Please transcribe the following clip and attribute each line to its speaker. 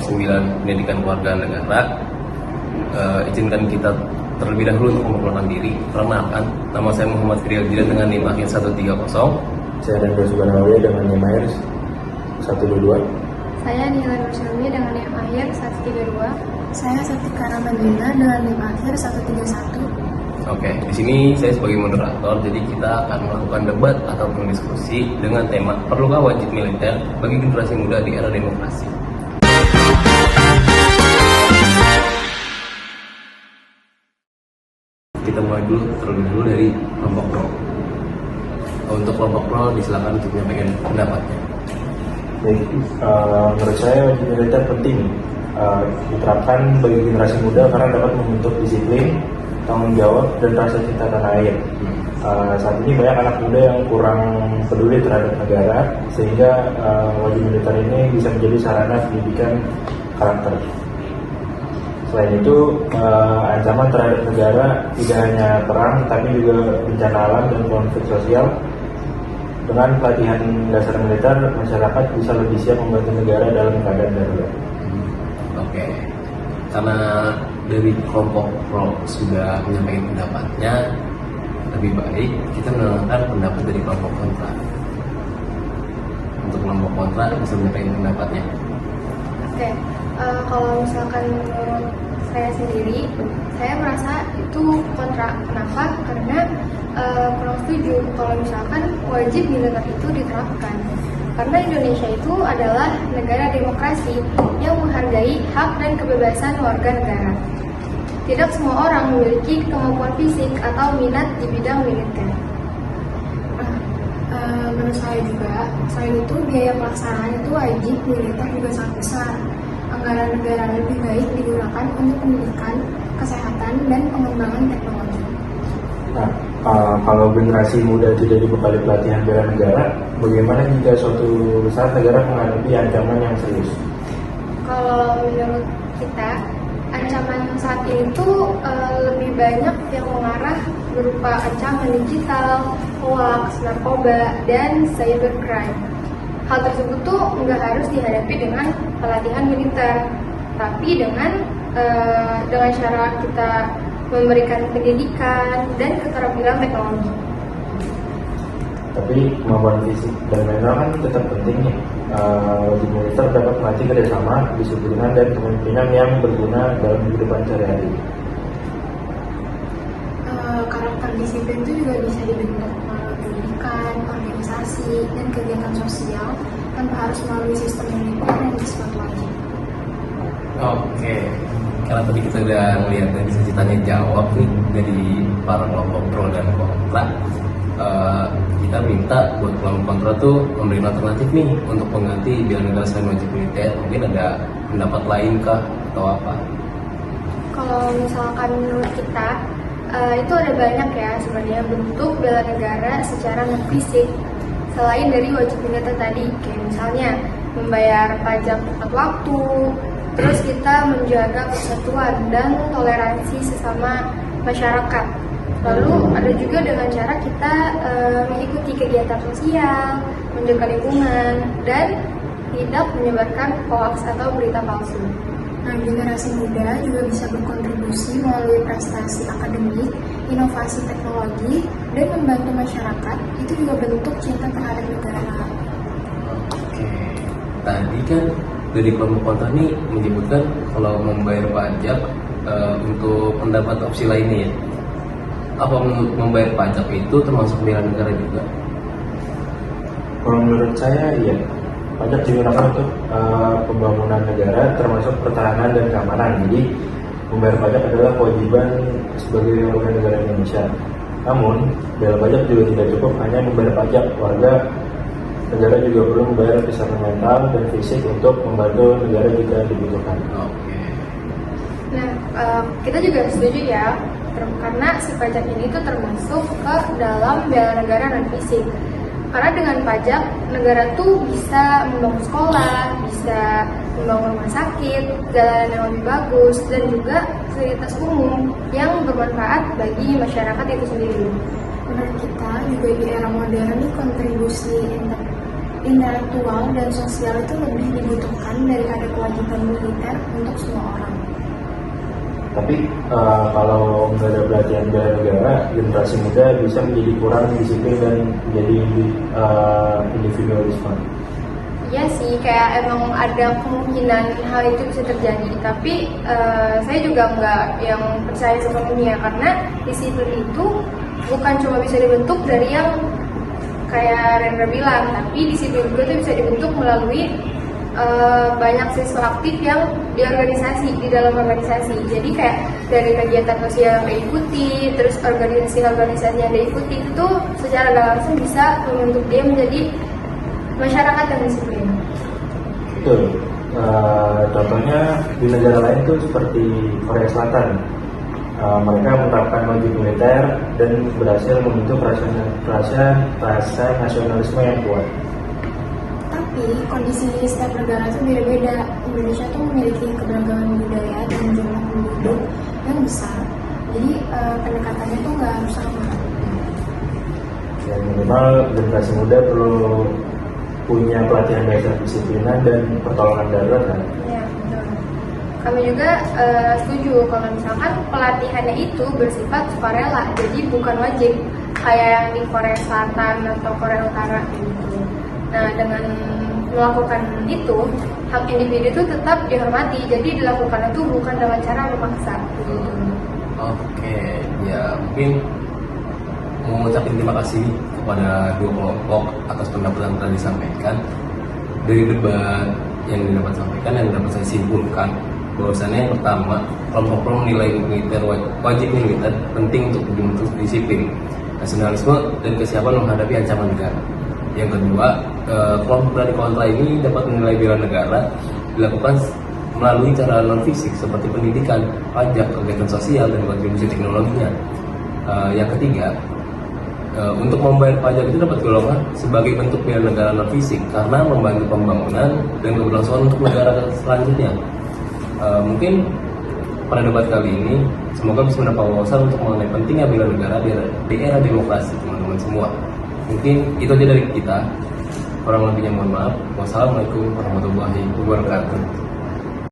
Speaker 1: 9 Pendidikan Keluarga Negara. Izinkan kita terlebih dahulu untuk memperkenalkan diri. Perkenalkan, nama saya Muhammad Firyal Jidan dengan NIM akhir 130.
Speaker 2: Saya Rendra Subhanawaya dengan NIM akhir 122.
Speaker 3: Saya Nila Nursalmi dengan NIM akhir 132.
Speaker 4: Saya Satika Ramadina dengan NIM akhir 131.
Speaker 1: Oke, di sini saya sebagai moderator, jadi kita akan melakukan debat ataupun diskusi dengan tema perlukah wajib militer bagi generasi muda di era demokrasi. Kita mulai terlebih dulu dari kelompok pro. Untuk kelompok pro, disilakan untuk menyampaikan pendapatnya.
Speaker 2: Baik, menurut saya wajib militer penting diterapkan bagi generasi muda karena dapat membentuk disiplin, tanggung jawab, dan rasa cinta tanah air. Saat ini banyak anak muda yang kurang peduli terhadap negara, sehingga wajib militer ini bisa menjadi sarana pendidikan karakter. Selain itu, ancaman terhadap negara tidak hanya perang, tapi juga bencana alam dan konflik sosial. Dengan pelatihan dasar militer, masyarakat bisa lebih siap membantu negara dalam keadaan darurat.
Speaker 1: Oke, karena dari kelompok pro sudah menyampaikan pendapatnya, lebih baik kita mendengarkan pendapat dari kelompok kontra. Untuk kelompok kontra bisa menyampaikan pendapatnya.
Speaker 3: Oke, kalau misalkan menurut saya sendiri, saya merasa itu kontra. Kenapa? Karena kurang setuju kalau misalkan wajib militer itu diterapkan. Karena Indonesia itu adalah negara demokrasi yang menghargai hak dan kebebasan warga negara. Tidak semua orang memiliki kemampuan fisik atau minat di bidang militer.
Speaker 4: Menurut saya juga, selain itu biaya pelaksanaan itu wajib militer juga sangat besar. Anggaran negara lebih baik digunakan untuk pendidikan, kesehatan, dan pengembangan teknologi.
Speaker 2: Nah, kalau generasi muda tidak dibekali pelatihan bela negara, bagaimana jika suatu saat negara menghadapi ancaman yang serius?
Speaker 3: Kalau menurut kita, ancaman saat ini tuh lebih banyak yang mengarah berupa ancaman digital, hoax, narkoba, dan cybercrime. Hal tersebut tuh nggak harus dihadapi dengan pelatihan militer, tapi dengan cara kita memberikan pendidikan dan keterampilan teknologi.
Speaker 2: Tapi kemampuan fisik dan mental kan tetap penting nih. Wajib militer dapat melatih kerjasama, disiplinan, dan kepemimpinan yang berguna dalam kehidupan sehari-hari.
Speaker 4: Karakter disiplin itu juga bisa dibentuk melalui pendidikan, organisasi, dan kegiatan sosial tanpa harus melalui sistem militer yang disebut wajib.
Speaker 1: Oke, karena tadi kita udah melihat dari sesi tanya jawab nih dari para kelompok pro dan kontra. Kita minta buat kelompok kontra tuh memberikan alternatif nih untuk mengganti bela negara selain wajib militer. Mungkin ada pendapat lain kah atau apa?
Speaker 3: Kalau misalkan menurut kita, itu ada banyak ya sebenarnya bentuk bela negara secara non-fisik selain dari wajib militer tadi, kayak misalnya membayar pajak tepat waktu, terus kita menjaga persatuan dan toleransi sesama masyarakat. Lalu ada juga dengan cara kita mengikuti kegiatan sosial, menjaga lingkungan, dan tidak menyebarkan hoax atau berita palsu.
Speaker 4: Nah, generasi muda juga bisa berkontribusi melalui prestasi akademik, inovasi teknologi, dan membantu masyarakat. Itu juga bentuk cinta terhadap negara.
Speaker 1: Oke, tadi kan dari kelompok kontra ini menyebutkan kalau membayar pajak untuk mendapat opsi lainnya ya. Apa membayar pajak itu termasuk bela negara juga?
Speaker 2: Kalau menurut saya, iya. Pajak digunakan untuk pembangunan negara, termasuk pertahanan dan keamanan. Jadi, membayar pajak adalah kewajiban sebagai warga negara Indonesia. Namun, bela pajak juga tidak cukup hanya membayar pajak. Warga negara juga perlu membayar kesehatan mental dan fisik untuk membantu negara jika dibutuhkan.
Speaker 1: Oke.
Speaker 3: Nah, kita juga setuju ya, karena si pajak ini tuh termasuk ke dalam bela negara non-fisik. Karena dengan pajak, negara tuh bisa membangun sekolah, bisa membangun rumah sakit, jalan yang lebih bagus, dan juga fasilitas umum yang bermanfaat bagi masyarakat itu sendiri.
Speaker 4: Menurut kita juga di era modern ini kontribusi intelektual dan sosial itu lebih dibutuhkan daripada kewajiban militer untuk semua orang.
Speaker 2: Tapi kalau nggak ada pelatihan bela negara, generasi muda bisa menjadi kurang disiplin dan menjadi individualisme.
Speaker 3: Iya sih, kayak emang ada kemungkinan hal itu bisa terjadi. Tapi saya juga nggak yang percaya sepenuhnya, karena disiplin itu bukan cuma bisa dibentuk dari yang kayak Rendra bilang, tapi disiplin juga itu bisa dibentuk melalui banyak siswa aktif yang di organisasi, di dalam organisasi. Jadi kayak dari kegiatan sosial yang diikuti, terus organisasi-organisasi yang diikuti itu secara gak langsung bisa membentuk dia menjadi masyarakat yang disiplin.
Speaker 2: Betul. Contohnya di negara lain tuh seperti Korea Selatan. Mereka menerapkan wajib militer dan berhasil membentuk rasa nasionalisme yang kuat.
Speaker 4: Tapi kondisi setiap negara itu beda-beda. Indonesia tuh memiliki keberagaman budaya dan jumlah penduduk yang besar. Jadi pendekatannya tuh nggak harus sama.
Speaker 2: Ya, minimal generasi muda perlu punya pelatihan dasar disiplinan dan pertolongan darurat kan.
Speaker 3: Ya, betul. Kami juga setuju kalau misalkan pelatihannya itu bersifat sukarela, jadi bukan wajib kayak yang di Korea Selatan atau Korea Utara gitu. Nah, dengan melakukan itu, hak individu itu tetap dihormati, jadi dilakukan itu bukan dengan cara memaksa gitu.
Speaker 1: Oke, ya mungkin mau mengucapkan terima kasih kepada dua kelompok atas pendapat yang telah disampaikan. Dari debat yang dapat sampaikan, yang dapat saya simpulkan bahwasannya yang pertama, kelompok menilai militer wajib militer penting untuk membentuk disiplin, nasionalisme dan kesiapan menghadapi ancaman negara. Yang kedua, kelompok dari kontra ini dapat menilai bela negara dilakukan melalui cara non fisik seperti pendidikan, pajak, kegiatan sosial dan kontribusi teknologinya. Yang ketiga, untuk membayar pajak itu dapat golongan sebagai bentuk bela negara non fisik karena membantu pembangunan dan keberlangsungan untuk negara selanjutnya. Mungkin pada debat kali ini semoga bisa mendapat wawasan untuk mengenai pentingnya bela negara di era demokrasi, teman-teman semua. Mungkin itu aja dari kita. Kurang lebihnya mohon maaf. Wassalamualaikum warahmatullahi wabarakatuh.